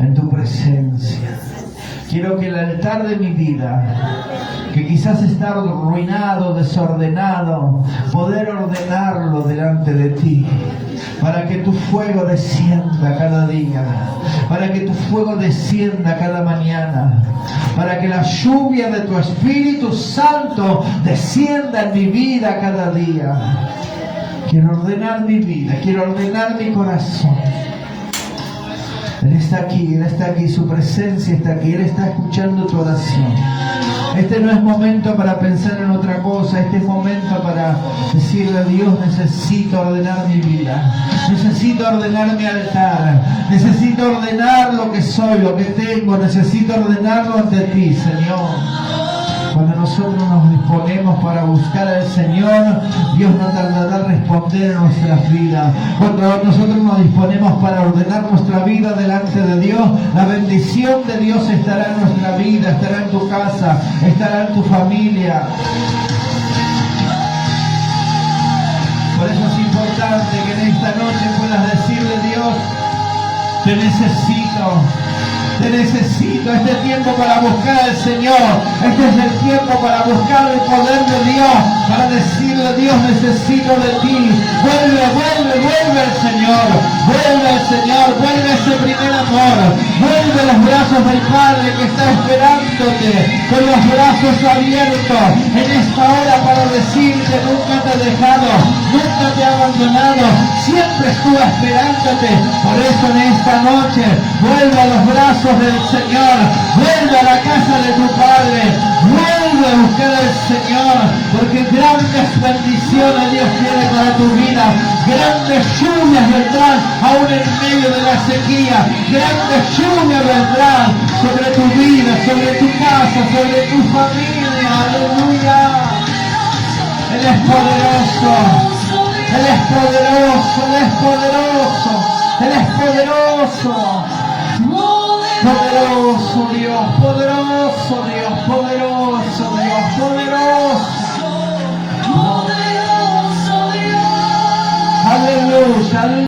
en tu presencia. Quiero que el altar de mi vida que quizás está arruinado, desordenado, poder ordenarlo delante de ti, para que tu fuego descienda cada día, para que tu fuego descienda cada mañana, para que la lluvia de tu Espíritu Santo descienda en mi vida cada día. Quiero ordenar mi vida, quiero ordenar mi corazón. Él está aquí, su presencia está aquí, Él está escuchando tu oración. Este no es momento para pensar en otra cosa, este es momento para decirle a Dios: necesito ordenar mi vida, necesito ordenar mi altar, necesito ordenar lo que soy, lo que tengo, necesito ordenarlo ante ti, Señor. Cuando nosotros nos disponemos para buscar al Señor, Dios no tardará en responder en nuestras vidas. Cuando nosotros nos disponemos para ordenar nuestra vida delante de Dios, la bendición de Dios estará en nuestra vida, estará en tu casa, estará en tu familia. Por eso es importante que en esta noche puedas decirle: Dios, te necesito. Te necesito. Este tiempo para buscar al Señor. Este es el tiempo para buscar el poder de Dios. Para decirle: Dios, necesito de ti. Vuelve, vuelve, vuelve al Señor. Vuelve al Señor. Vuelve a ese primer amor. Vuelve a los brazos del Padre que está esperándote con los brazos abiertos en esta hora para decirte: nunca te he dejado, nunca te he abandonado, siempre estuve esperándote. Por eso en esta noche vuelve a los brazos del Señor, vuelve a la casa de tu Padre, vuelve a buscar al Señor, porque grandes bendiciones Dios tiene para tu vida, grandes lluvias vendrán aún en medio de la sequía, grandes lluvias vendrán sobre tu vida, sobre tu casa, sobre tu familia. Aleluya. Él es poderoso, Él es poderoso, Él es poderoso, Él es poderoso. Poderoso Dios, poderoso Dios, poderoso Dios, poderoso. Aleluya.